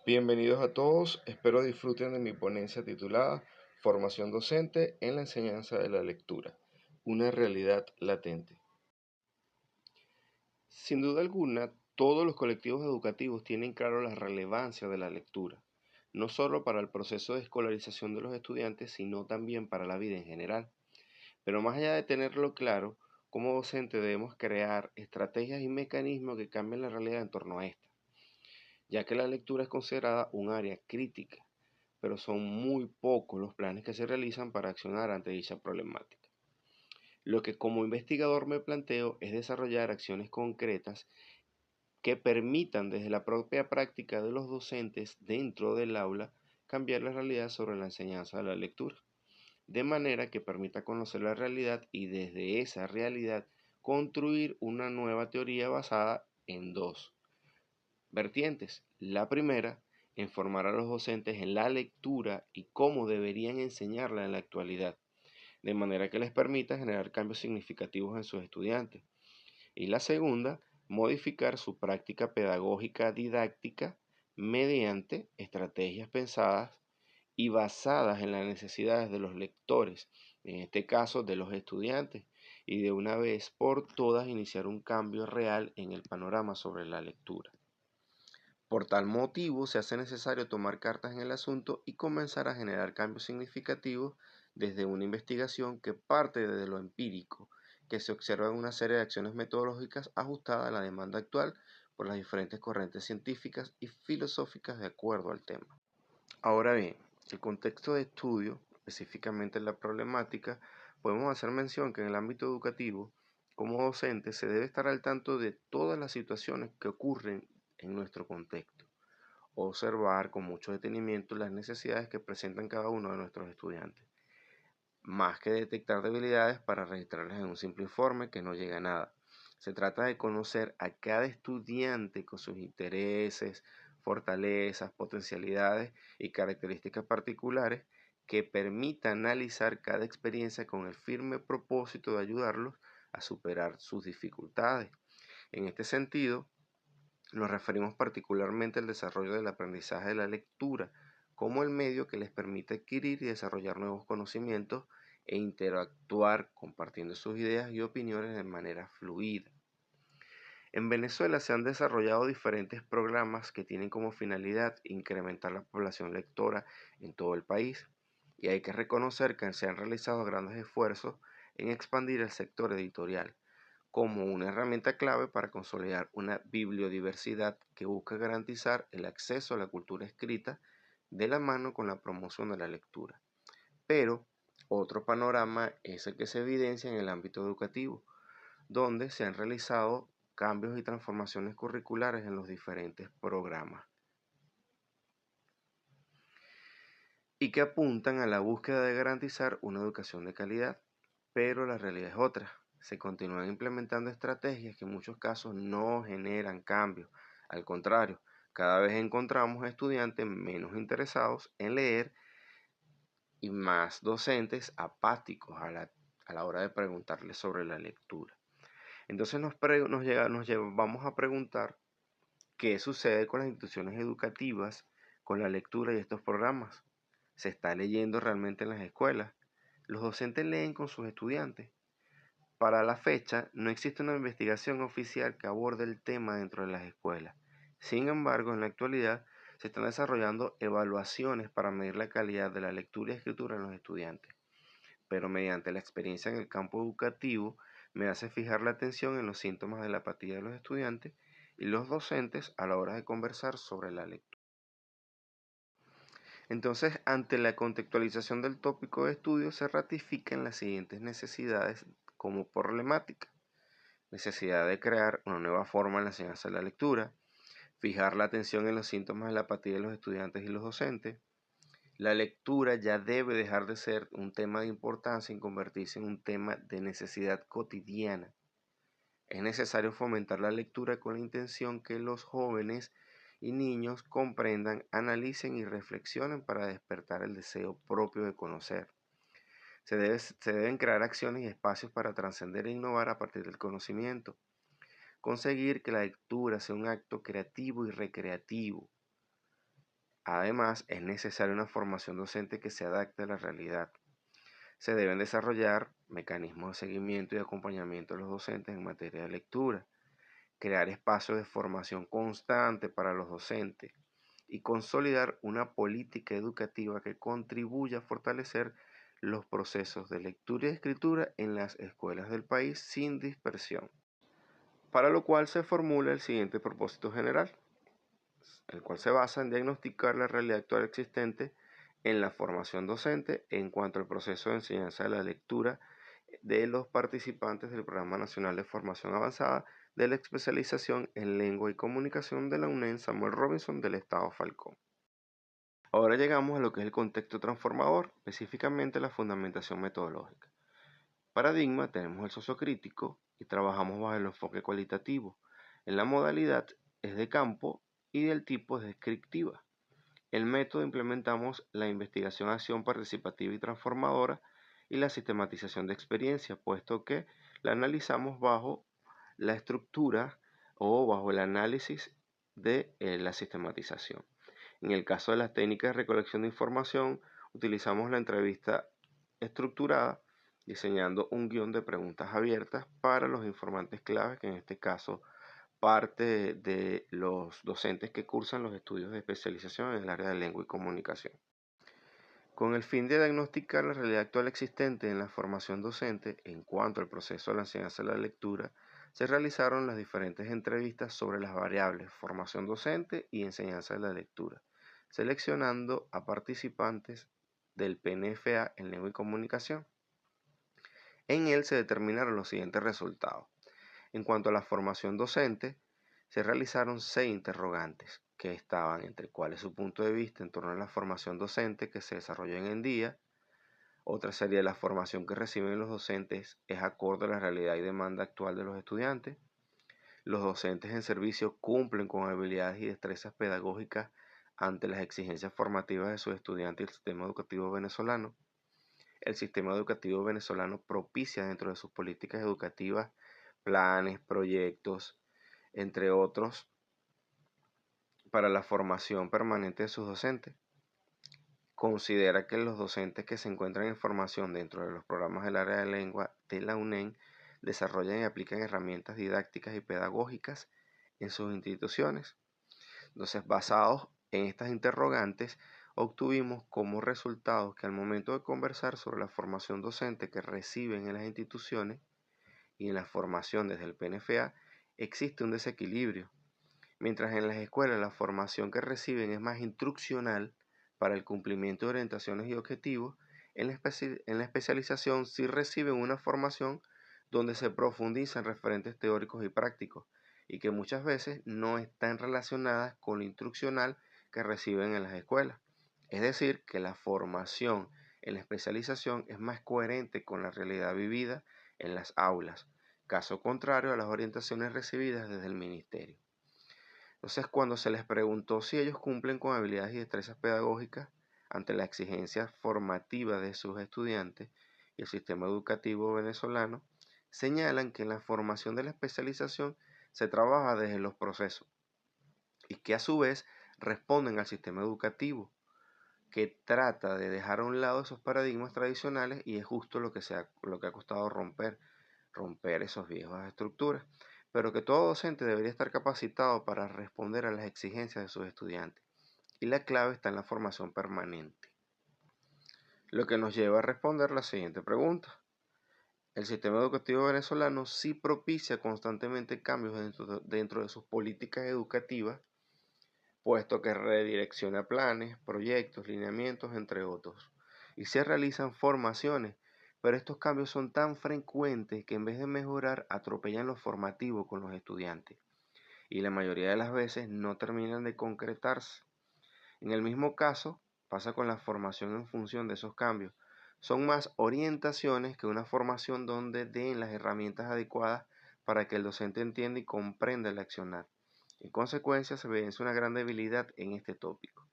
Bienvenidos a todos, espero disfruten de mi ponencia titulada Formación docente en la enseñanza de la lectura, una realidad latente. Sin duda alguna, todos los colectivos educativos tienen claro la relevancia de la lectura, no solo para el proceso de escolarización de los estudiantes, sino también para la vida en general. Pero más allá de tenerlo claro, como docente debemos crear estrategias y mecanismos que cambien la realidad en torno a esta, ya que la lectura es considerada un área crítica, pero son muy pocos los planes que se realizan para accionar ante dicha problemática. Lo que como investigador me planteo es desarrollar acciones concretas que permitan desde la propia práctica de los docentes dentro del aula cambiar la realidad sobre la enseñanza de la lectura, de manera que permita conocer la realidad y desde esa realidad construir una nueva teoría basada en dos vertientes. La primera, en formar a los docentes en la lectura y cómo deberían enseñarla en la actualidad, de manera que les permita generar cambios significativos en sus estudiantes. Y la segunda, modificar su práctica pedagógica didáctica mediante estrategias pensadas y basadas en las necesidades de los lectores, en este caso de los estudiantes, y de una vez por todas iniciar un cambio real en el panorama sobre la lectura. Por tal motivo, se hace necesario tomar cartas en el asunto y comenzar a generar cambios significativos desde una investigación que parte de lo empírico, que se observa en una serie de acciones metodológicas ajustadas a la demanda actual por las diferentes corrientes científicas y filosóficas de acuerdo al tema. Ahora bien, el contexto de estudio, específicamente la problemática, podemos hacer mención que en el ámbito educativo, como docente, se debe estar al tanto de todas las situaciones que ocurren en nuestro contexto, observar con mucho detenimiento las necesidades que presentan cada uno de nuestros estudiantes, más que detectar debilidades para registrarlas en un simple informe que no llega a nada. Se trata de conocer a cada estudiante con sus intereses, fortalezas, potencialidades y características particulares que permita analizar cada experiencia con el firme propósito de ayudarlos a superar sus dificultades. En este sentido, nos referimos particularmente al desarrollo del aprendizaje de la lectura como el medio que les permite adquirir y desarrollar nuevos conocimientos e interactuar compartiendo sus ideas y opiniones de manera fluida. En Venezuela se han desarrollado diferentes programas que tienen como finalidad incrementar la población lectora en todo el país, y hay que reconocer que se han realizado grandes esfuerzos en expandir el sector editorial como una herramienta clave para consolidar una bibliodiversidad que busca garantizar el acceso a la cultura escrita de la mano con la promoción de la lectura. Pero otro panorama es el que se evidencia en el ámbito educativo, donde se han realizado cambios y transformaciones curriculares en los diferentes programas y que apuntan a la búsqueda de garantizar una educación de calidad, pero la realidad es otra. Se continúan implementando estrategias que en muchos casos no generan cambios. Al contrario, cada vez encontramos estudiantes menos interesados en leer y más docentes apáticos a la hora de preguntarles sobre la lectura. Entonces vamos a preguntar qué sucede con las instituciones educativas, con la lectura y estos programas. ¿Se está leyendo realmente en las escuelas? ¿Los docentes leen con sus estudiantes? Para la fecha, no existe una investigación oficial que aborde el tema dentro de las escuelas. Sin embargo, en la actualidad se están desarrollando evaluaciones para medir la calidad de la lectura y escritura en los estudiantes, pero mediante la experiencia en el campo educativo me hace fijar la atención en los síntomas de la apatía de los estudiantes y los docentes a la hora de conversar sobre la lectura. Entonces, ante la contextualización del tópico de estudio, se ratifican las siguientes necesidades como problemática. Necesidad de crear una nueva forma en la enseñanza de la lectura, fijar la atención en los síntomas de la apatía de los estudiantes y los docentes. La lectura ya debe dejar de ser un tema de importancia y convertirse en un tema de necesidad cotidiana. Es necesario fomentar la lectura con la intención que los jóvenes y niños comprendan, analicen y reflexionen para despertar el deseo propio de conocer. Se deben crear acciones y espacios para trascender e innovar a partir del conocimiento. Conseguir que la lectura sea un acto creativo y recreativo. Además, es necesaria una formación docente que se adapte a la realidad. Se deben desarrollar mecanismos de seguimiento y acompañamiento de los docentes en materia de lectura, crear espacios de formación constante para los docentes y consolidar una política educativa que contribuya a fortalecer los procesos de lectura y escritura en las escuelas del país sin dispersión, para lo cual se formula el siguiente propósito general, el cual se basa en diagnosticar la realidad actual existente en la formación docente en cuanto al proceso de enseñanza de la lectura de los participantes del Programa Nacional de Formación Avanzada de la Especialización en Lengua y Comunicación de la UNED Samuel Robinson del Estado Falcón. Ahora llegamos a lo que es el contexto transformador, específicamente la fundamentación metodológica. Paradigma tenemos el sociocrítico y trabajamos bajo el enfoque cualitativo. En la modalidad es de campo y del tipo es descriptiva. El método implementamos la investigación-acción participativa y transformadora y la sistematización de experiencia, puesto que la analizamos bajo la estructura o bajo el análisis de la sistematización. En el caso de las técnicas de recolección de información, utilizamos la entrevista estructurada, diseñando un guión de preguntas abiertas para los informantes claves, que en este caso parte de los docentes que cursan los estudios de especialización en el área de lengua y comunicación. Con el fin de diagnosticar la realidad actual existente en la formación docente en cuanto al proceso de la enseñanza de la lectura, se realizaron las diferentes entrevistas sobre las variables formación docente y enseñanza de la lectura, seleccionando a participantes del PNFA en lengua y comunicación. En él se determinaron los siguientes resultados. En cuanto a la formación docente, se realizaron 6 interrogantes que estaban entre cuál es su punto de vista en torno a la formación docente que se desarrolla en el día. Otra sería la formación que reciben los docentes es acorde a la realidad y demanda actual de los estudiantes. Los docentes en servicio cumplen con habilidades y destrezas pedagógicas ante las exigencias formativas de sus estudiantes y el sistema educativo venezolano. El sistema educativo venezolano propicia dentro de sus políticas educativas planes, proyectos, entre otros, para la formación permanente de sus docentes. Considera que los docentes que se encuentran en formación dentro de los programas del área de lengua de la UNED desarrollan y aplican herramientas didácticas y pedagógicas en sus instituciones. Entonces, basados en estas interrogantes, obtuvimos como resultados que al momento de conversar sobre la formación docente que reciben en las instituciones y en la formación desde el PNFA, existe un desequilibrio. Mientras en las escuelas la formación que reciben es más instruccional para el cumplimiento de orientaciones y objetivos, en la especialización sí reciben una formación donde se profundiza en referentes teóricos y prácticos y que muchas veces no están relacionadas con lo instruccional que reciben en las escuelas. Es decir, que la formación en la especialización es más coherente con la realidad vivida en las aulas, caso contrario a las orientaciones recibidas desde el ministerio. Entonces, cuando se les preguntó si ellos cumplen con habilidades y destrezas pedagógicas ante la exigencia formativa de sus estudiantes y el sistema educativo venezolano, señalan que en la formación de la especialización se trabaja desde los procesos y que a su vez responden al sistema educativo, que trata de dejar a un lado esos paradigmas tradicionales y es justo lo que ha costado romper esas viejas estructuras, pero que todo docente debería estar capacitado para responder a las exigencias de sus estudiantes. Y la clave está en la formación permanente. Lo que nos lleva a responder la siguiente pregunta. El sistema educativo venezolano sí propicia constantemente cambios dentro de sus políticas educativas, puesto que redirecciona planes, proyectos, lineamientos, entre otros. Y se realizan formaciones, pero estos cambios son tan frecuentes que en vez de mejorar atropellan lo formativo con los estudiantes y la mayoría de las veces no terminan de concretarse. En el mismo caso pasa con la formación en función de esos cambios. Son más orientaciones que una formación donde den las herramientas adecuadas para que el docente entienda y comprenda el accionar. En consecuencia, se evidencia una gran debilidad en este tópico.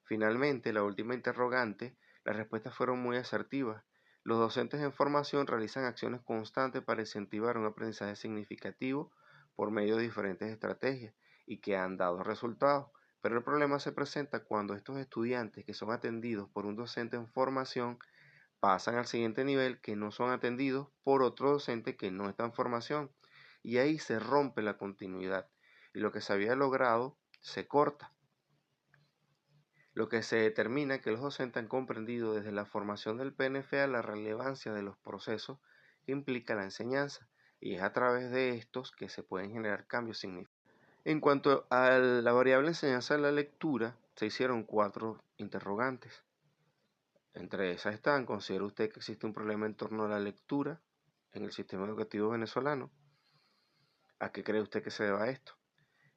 Finalmente, la última interrogante, las respuestas fueron muy asertivas. Los docentes en formación realizan acciones constantes para incentivar un aprendizaje significativo por medio de diferentes estrategias y que han dado resultados, Pero el problema se presenta cuando estos estudiantes que son atendidos por un docente en formación pasan al siguiente nivel que no son atendidos por otro docente que no está en formación. Y ahí se rompe la continuidad y lo que se había logrado se corta. Lo que se determina es que los docentes han comprendido desde la formación del PNFA la relevancia de los procesos que implica la enseñanza y es a través de estos que se pueden generar cambios significativos. En cuanto a la variable enseñanza de la lectura, se hicieron 4 interrogantes. Entre esas están, ¿considera usted que existe un problema en torno a la lectura en el sistema educativo venezolano? ¿A qué cree usted que se deba esto?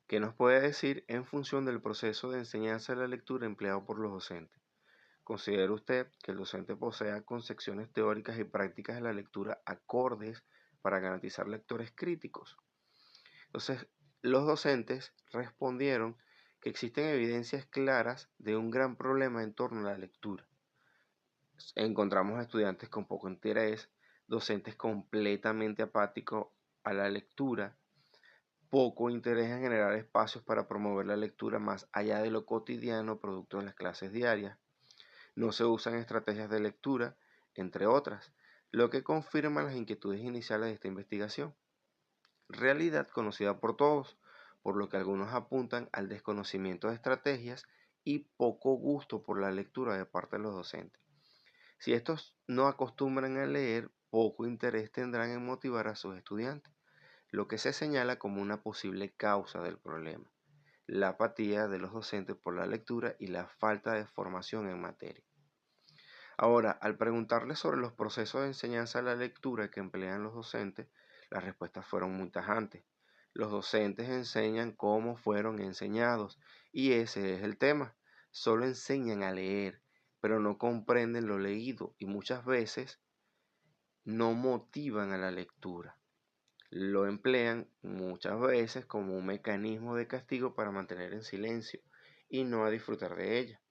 ¿Qué nos puede decir en función del proceso de enseñanza de la lectura empleado por los docentes? ¿Considera usted que el docente posea concepciones teóricas y prácticas de la lectura acordes para garantizar lectores críticos? Entonces, los docentes respondieron que existen evidencias claras de un gran problema en torno a la lectura. Encontramos estudiantes con poco interés, docentes completamente apáticos a la lectura, poco interés en generar espacios para promover la lectura más allá de lo cotidiano producto de las clases diarias. No se usan estrategias de lectura, entre otras, lo que confirma las inquietudes iniciales de esta investigación. Realidad conocida por todos, por lo que algunos apuntan al desconocimiento de estrategias y poco gusto por la lectura de parte de los docentes. Si estos no acostumbran a leer, poco interés tendrán en motivar a sus estudiantes, lo que se señala como una posible causa del problema, la apatía de los docentes por la lectura y la falta de formación en materia. Ahora, al preguntarles sobre los procesos de enseñanza de la lectura que emplean los docentes, las respuestas fueron muy tajantes. Los docentes enseñan cómo fueron enseñados y ese es el tema. Solo enseñan a leer, pero no comprenden lo leído y muchas veces no motivan a la lectura. Lo emplean muchas veces como un mecanismo de castigo para mantener en silencio y no a disfrutar de ella.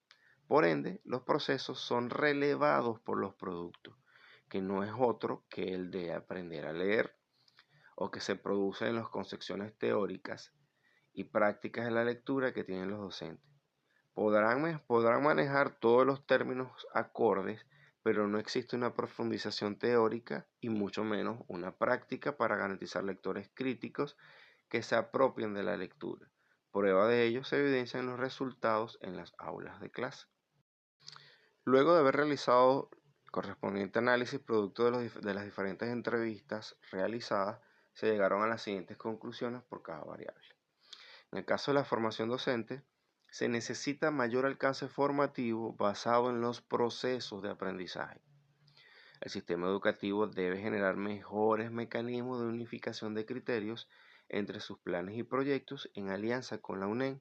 Por ende, los procesos son relevados por los productos, que no es otro que el de aprender a leer, o que se produce en las concepciones teóricas y prácticas de la lectura que tienen los docentes. Podrán manejar todos los términos acordes, pero no existe una profundización teórica y mucho menos una práctica para garantizar lectores críticos que se apropien de la lectura. Prueba de ello se evidencia en los resultados en las aulas de clase. Luego de haber realizado el correspondiente análisis producto de las diferentes entrevistas realizadas, se llegaron a las siguientes conclusiones por cada variable. En el caso de la formación docente, se necesita mayor alcance formativo basado en los procesos de aprendizaje. El sistema educativo debe generar mejores mecanismos de unificación de criterios entre sus planes y proyectos en alianza con la UNED,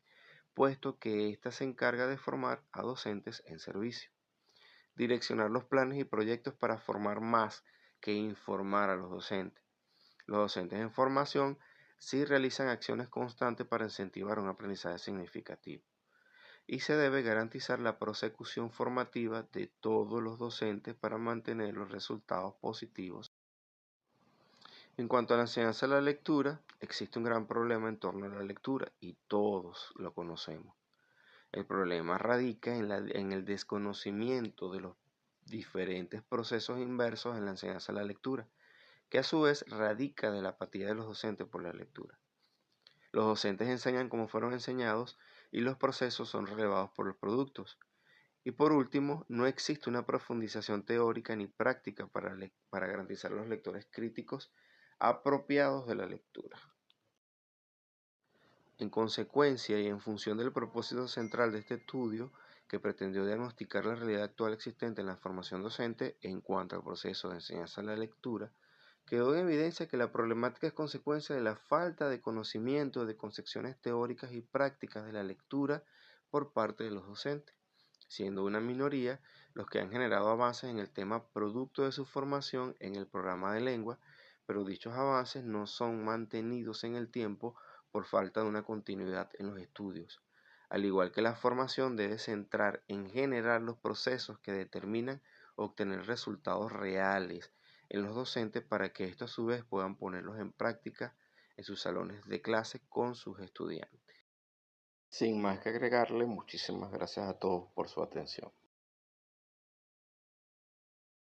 puesto que ésta se encarga de formar a docentes en servicio. Direccionar los planes y proyectos para formar más que informar a los docentes. Los docentes en formación sí realizan acciones constantes para incentivar un aprendizaje significativo y se debe garantizar la prosecución formativa de todos los docentes para mantener los resultados positivos. En cuanto a la enseñanza de la lectura, existe un gran problema en torno a la lectura y todos lo conocemos. El problema radica en el desconocimiento de los diferentes procesos inversos en la enseñanza de la lectura, que a su vez radica de la apatía de los docentes por la lectura. Los docentes enseñan como fueron enseñados y los procesos son relevados por los productos. Y por último, no existe una profundización teórica ni práctica para garantizar los lectores críticos apropiados de la lectura. En consecuencia y en función del propósito central de este estudio, que pretendió diagnosticar la realidad actual existente en la formación docente en cuanto al proceso de enseñanza de la lectura, quedó en evidencia que la problemática es consecuencia de la falta de conocimiento de concepciones teóricas y prácticas de la lectura por parte de los docentes, siendo una minoría los que han generado avances en el tema producto de su formación en el programa de lengua, pero dichos avances no son mantenidos en el tiempo por falta de una continuidad en los estudios. Al igual que la formación debe centrar en generar los procesos que determinan obtener resultados reales en los docentes para que estos a su vez puedan ponerlos en práctica en sus salones de clase con sus estudiantes. Sin más que agregarle, muchísimas gracias a todos por su atención.